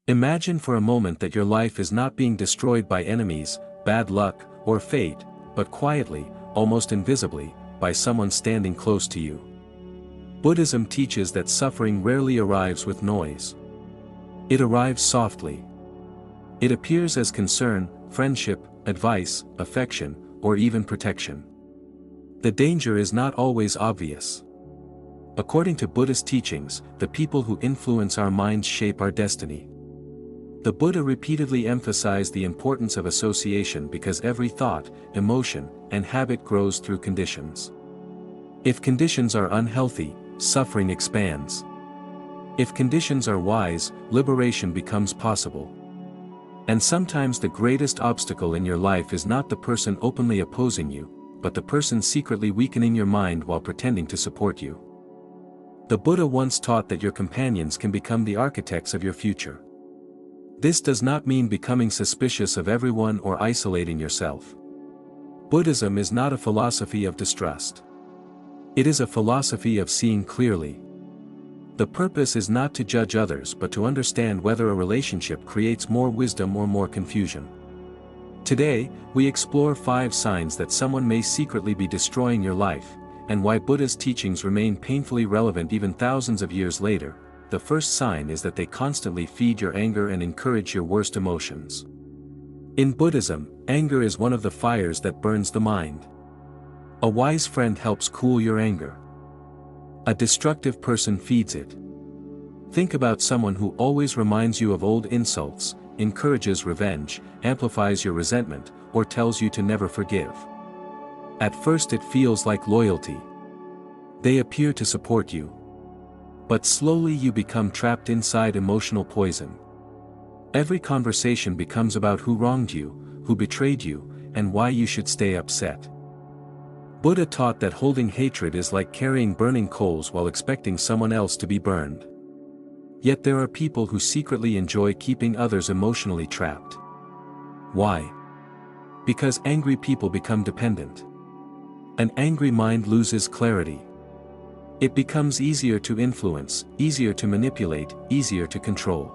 Imagine for a moment that your life is not being destroyed by enemies, bad luck, or fate, but quietly, almost invisibly, by someone standing close to you. Buddhism teaches that suffering rarely arrives with noise. It arrives softly. It appears as concern, friendship, advice, affection, or even protection. The danger is not always obvious. According to Buddhist teachings, the people who influence our minds shape our destiny. The Buddha repeatedly emphasized the importance of association because every thought, emotion, and habit grows through conditions. If conditions are unhealthy, suffering expands. If conditions are wise, liberation becomes possible. And sometimes the greatest obstacle in your life is not the person openly opposing you, but the person secretly weakening your mind while pretending to support you. The Buddha once taught that your companions can become the architects of your future. This does not mean becoming suspicious of everyone or isolating yourself. Buddhism is not a philosophy of distrust. It is a philosophy of seeing clearly. The purpose is not to judge others but to understand whether a relationship creates more wisdom or more confusion. Today, we explore 5 signs that someone may secretly be destroying your life, and why Buddha's teachings remain painfully relevant even thousands of years later. The first sign is that they constantly feed your anger and encourage your worst emotions. In Buddhism, anger is one of the fires that burns the mind. A wise friend helps cool your anger. A destructive person feeds it. Think about someone who always reminds you of old insults, encourages revenge, amplifies your resentment, or tells you to never forgive. At first it feels like loyalty. They appear to support you. But slowly you become trapped inside emotional poison. Every conversation becomes about who wronged you, who betrayed you, and why you should stay upset. Buddha taught that holding hatred is like carrying burning coals while expecting someone else to be burned. Yet there are people who secretly enjoy keeping others emotionally trapped. Why? Because angry people become dependent. An angry mind loses clarity. It becomes easier to influence, easier to manipulate, easier to control.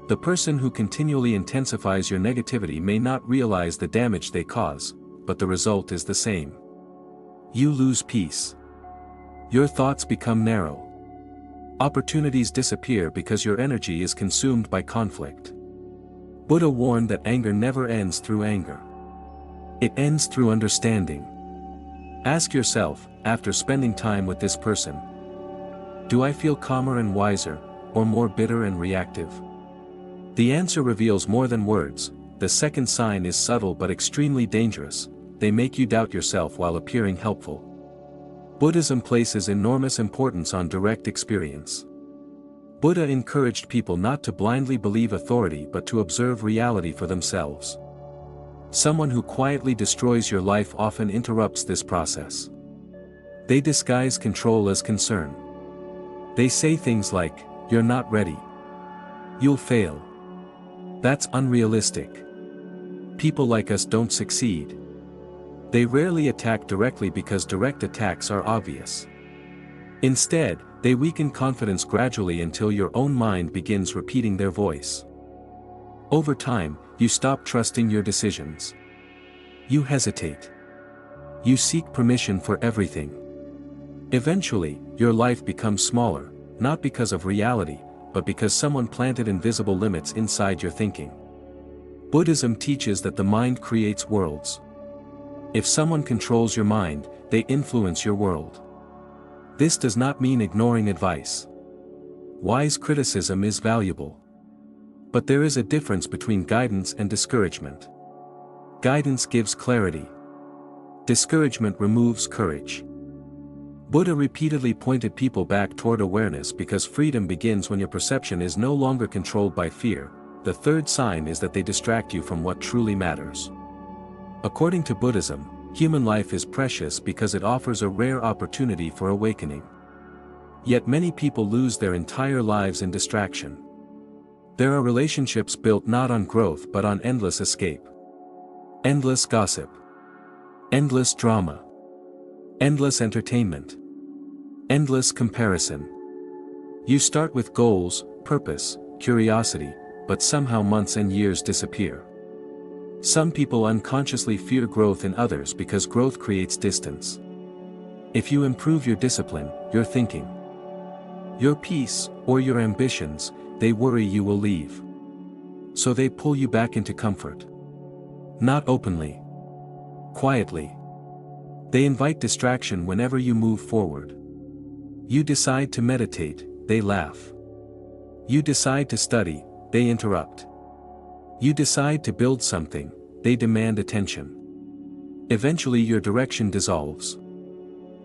The person who continually intensifies your negativity may not realize the damage they cause, but the result is the same. You lose peace. Your thoughts become narrow. Opportunities disappear because your energy is consumed by conflict. Buddha warned that anger never ends through anger. It ends through understanding. Ask yourself, after spending time with this person, do I feel calmer and wiser, or more bitter and reactive? The answer reveals more than words. The second sign is subtle but extremely dangerous. They make you doubt yourself while appearing helpful. Buddhism places enormous importance on direct experience. Buddha encouraged people not to blindly believe authority but to observe reality for themselves. Someone who quietly destroys your life often interrupts this process. They disguise control as concern. They say things like, "You're not ready. You'll fail. That's unrealistic. People like us don't succeed." They rarely attack directly because direct attacks are obvious. Instead, they weaken confidence gradually until your own mind begins repeating their voice. Over time, you stop trusting your decisions. You hesitate. You seek permission for everything. Eventually, your life becomes smaller, not because of reality, but because someone planted invisible limits inside your thinking. Buddhism teaches that the mind creates worlds. If someone controls your mind, they influence your world. This does not mean ignoring advice. Wise criticism is valuable. But there is a difference between guidance and discouragement. Guidance gives clarity. Discouragement removes courage. Buddha repeatedly pointed people back toward awareness because freedom begins when your perception is no longer controlled by fear. The third sign is that they distract you from what truly matters. According to Buddhism, human life is precious because it offers a rare opportunity for awakening. Yet many people lose their entire lives in distraction. There are relationships built not on growth but on endless escape. Endless gossip. Endless drama. Endless entertainment. Endless comparison. You start with goals, purpose, curiosity, but somehow months and years disappear. Some people unconsciously fear growth in others because growth creates distance. If you improve your discipline, your thinking, your peace, or your ambitions, they worry you will leave. So they pull you back into comfort. Not openly. Quietly. They invite distraction whenever you move forward. You decide to meditate, they laugh. You decide to study, they interrupt. You decide to build something, they demand attention. Eventually your direction dissolves.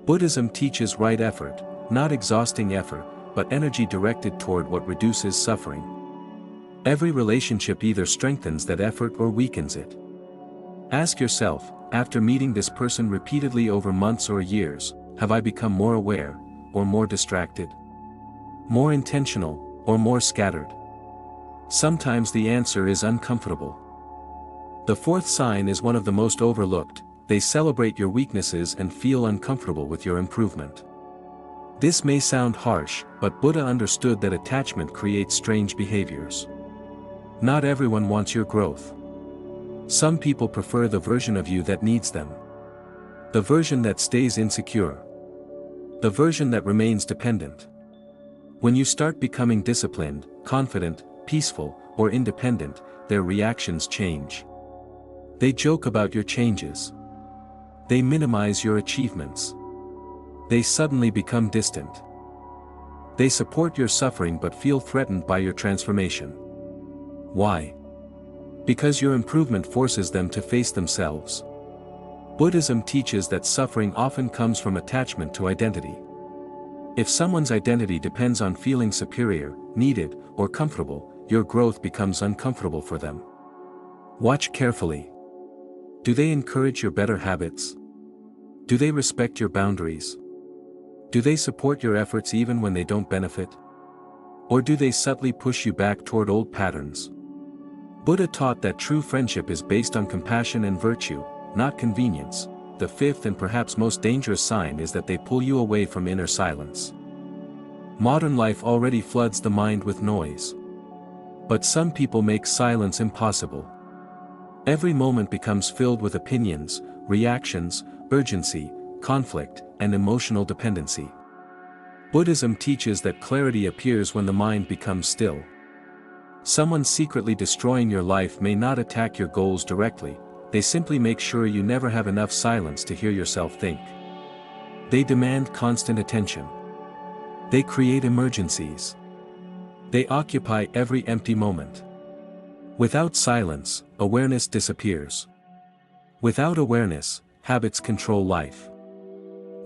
Buddhism teaches right effort, not exhausting effort, but energy directed toward what reduces suffering. Every relationship either strengthens that effort or weakens it. Ask yourself, after meeting this person repeatedly over months or years, have I become more aware, or more distracted? More intentional, or more scattered? Sometimes the answer is uncomfortable. The fourth sign is one of the most overlooked. They celebrate your weaknesses and feel uncomfortable with your improvement. This may sound harsh, but Buddha understood that attachment creates strange behaviors. Not everyone wants your growth. Some people prefer the version of you that needs them. The version that stays insecure. The version that remains dependent. When you start becoming disciplined, confident, peaceful, or independent, their reactions change. They joke about your changes. They minimize your achievements. They suddenly become distant. They support your suffering but feel threatened by your transformation. Why? Because your improvement forces them to face themselves. Buddhism teaches that suffering often comes from attachment to identity. If someone's identity depends on feeling superior, needed, or comfortable, your growth becomes uncomfortable for them. Watch carefully. Do they encourage your better habits? Do they respect your boundaries? Do they support your efforts even when they don't benefit? Or do they subtly push you back toward old patterns? Buddha taught that true friendship is based on compassion and virtue, not convenience. The fifth and perhaps most dangerous sign is that they pull you away from inner silence. Modern life already floods the mind with noise. But some people make silence impossible. Every moment becomes filled with opinions, reactions, urgency, conflict, and emotional dependency. Buddhism teaches that clarity appears when the mind becomes still. Someone secretly destroying your life may not attack your goals directly, they simply make sure you never have enough silence to hear yourself think. They demand constant attention. They create emergencies. They occupy every empty moment. Without silence, awareness disappears. Without awareness, habits control life.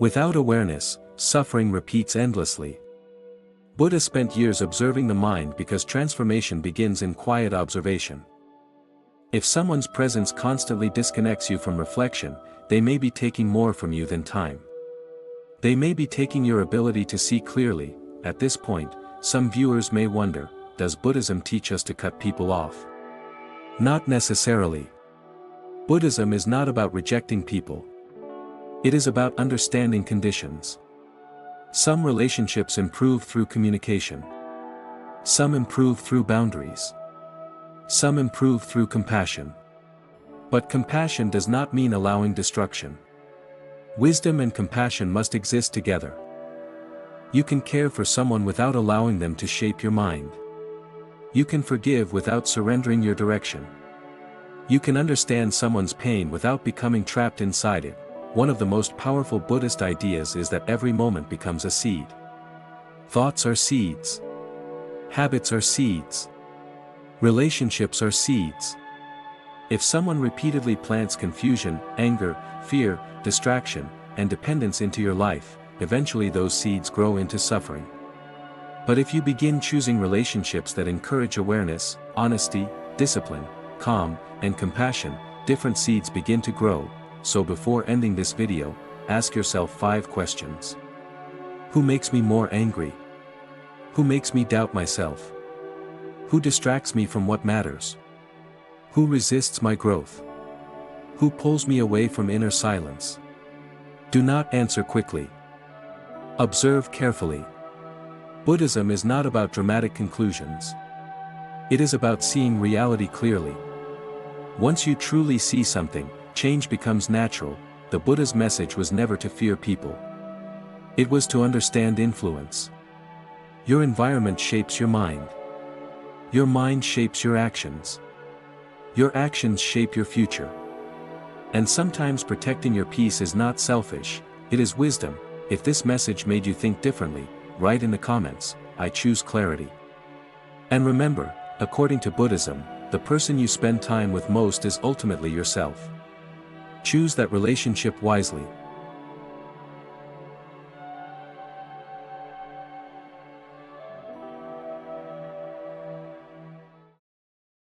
Without awareness, suffering repeats endlessly. Buddha spent years observing the mind because transformation begins in quiet observation. If someone's presence constantly disconnects you from reflection, they may be taking more from you than time. They may be taking your ability to see clearly. At this point, some viewers may wonder, does Buddhism teach us to cut people off? Not necessarily. Buddhism is not about rejecting people. It is about understanding conditions. Some relationships improve through communication. Some improve through boundaries. Some improve through compassion. But compassion does not mean allowing destruction. Wisdom and compassion must exist together. You can care for someone without allowing them to shape your mind. You can forgive without surrendering your direction. You can understand someone's pain without becoming trapped inside it. One of the most powerful Buddhist ideas is that every moment becomes a seed. Thoughts are seeds. Habits are seeds. Relationships are seeds. If someone repeatedly plants confusion, anger, fear, distraction, and dependence into your life, eventually those seeds grow into suffering. But if you begin choosing relationships that encourage awareness, honesty, discipline, calm, and compassion, different seeds begin to grow. So before ending this video, ask yourself 5 questions. Who makes me more angry? Who makes me doubt myself? Who distracts me from what matters? Who resists my growth? Who pulls me away from inner silence? Do not answer quickly. Observe carefully. Buddhism is not about dramatic conclusions. It is about seeing reality clearly. Once you truly see something, change becomes natural. The Buddha's message was never to fear people. It was to understand influence. Your environment shapes your mind. Your mind shapes your actions. Your actions shape your future. And sometimes protecting your peace is not selfish, it is wisdom. If this message made you think differently, write in the comments, I choose clarity. And remember, according to Buddhism, the person you spend time with most is ultimately yourself. Choose that relationship wisely.